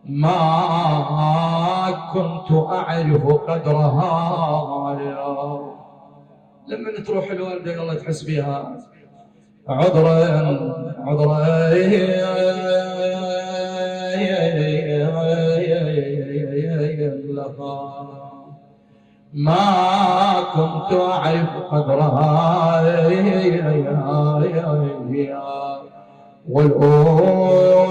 ما كنت أعرف قدرها. لما تروح الوالدة الله تحس بها عذرا ما كنت أعرف قدرها والأم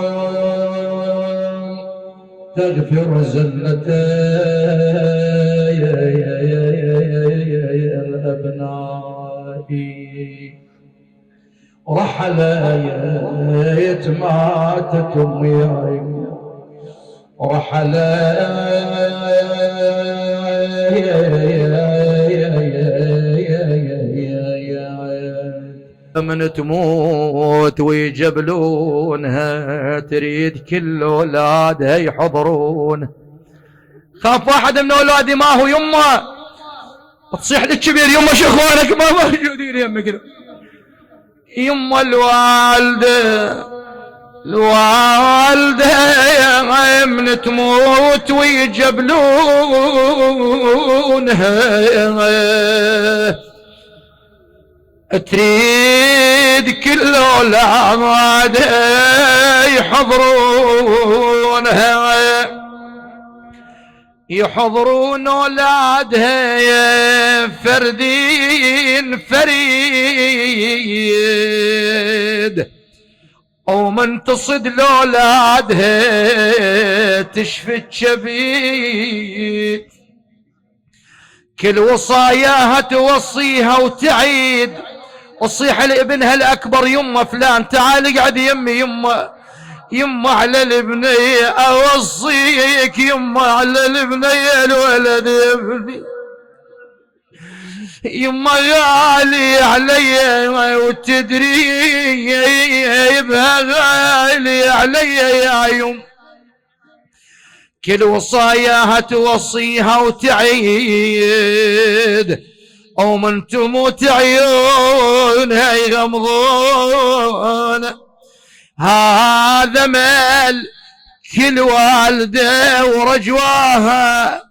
تغفر زلة الأبناء. رحلت ماتت أمي من تموت ويجبلونها تريد كل أولادها يحضرون. خاف واحد من أولادي ما هو يمه تصيح لك كبير يمه شو اخوانك ما موجودين يمك يمه الوالده من تموت ويجبلونها تريد كل أولادها يحضرون أولادها فردين فريد ومن تصد لأولادها تشفي الشبيد. كل وصاياها توصيها وتعيد وصيح لابنها الأكبر يمه فلان تعال اقعد يمي يمه على البنية أوصيك يمه على البنية الولد ابني يمه غالي علي وتدري يبها غالي علي يا يم. كل وصاياها توصيها وتعيد ومن تموت عيونها يغمضون. هذا مال كل والده ورجواها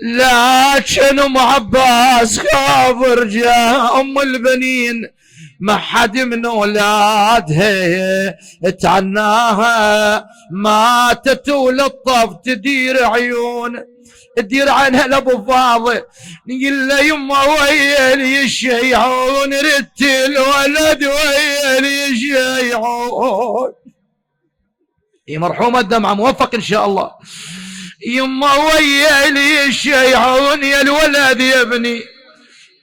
لكن ام عباس خاف رجاه ام البنين ما حد من اولادها تعناها ماتت ولطف تدير عيون تدير عنها لابو فاضل نقول له يما ويلي الشيعون ردت الولد ويلي الشيعون. مرحومة الدمعة موفق ان شاء الله. يما ويلي الشيعون يا الولد يا ابني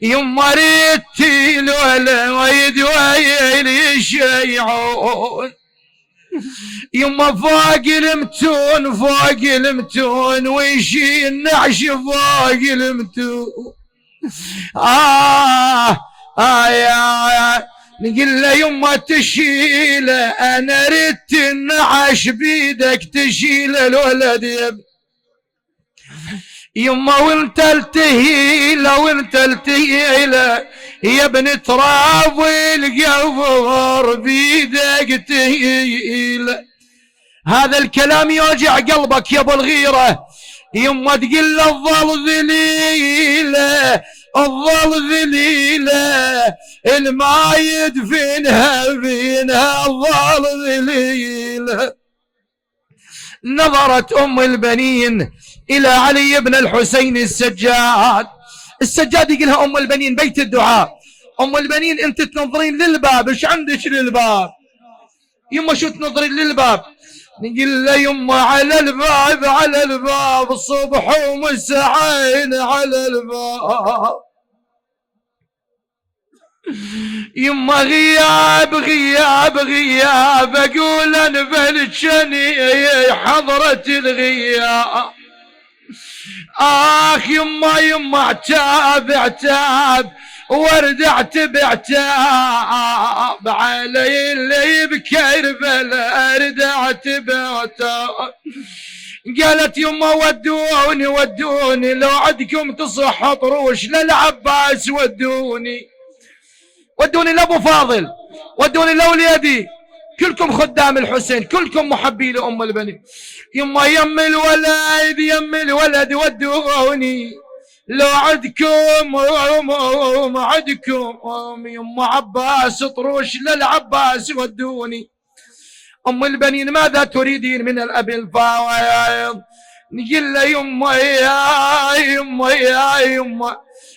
يما ردت الولد ويلي الشيعون يما فوق المتون ويشي النعش فوق المتون. يا نقول له يما تشيله انا ردت النعش بيدك تشيله الولد يا ابني يما وانت التهيله يا ابن تراب القبر بيدك تهيله. هذا الكلام يوجع قلبك يا ابو الغيره يما تقول له الظل ذليله الما يدفنها فينها الظل ذليله. نظرت ام البنين الى علي بن الحسين السجاد يقولها ام البنين بيت الدعاء ام البنين انت تنظرين للباب ايش عندك للباب يما شو تنظرين للباب نقول له يما على الباب صبح ومسعين على الباب يما غياب اقول انفلتشني حضرة الغياب. يما عتاب وردعت بعتاب علي اللي بكربلاء، ردعت بعتاب. قالت يما ودوني ودوني لو عدكم تصح طروش للعباس، ودوني ودوني لابو فاضل، ودوني لوليدي، كلكم خدام الحسين، كلكم محبي لأم البنين. يما يم الولد يم الولد ودوني لو عدكم عدكم يما عباس طروش للعباس، ودوني. أم البنين ماذا تريدين من الأب الفاضل؟ نقول له يما يا يما يا يما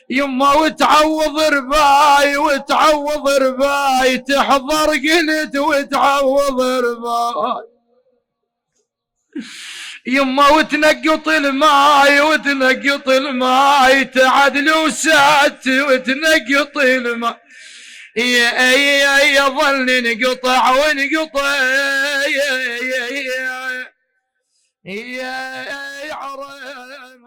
يما وتعوض رباي وتعوض رباي، تحضر قلت وتعوض رباي يما وتنقط الماي وتنقط الماي، تعدل وسات وتنقط الماي. يظل نقطع ونقطع يا عرم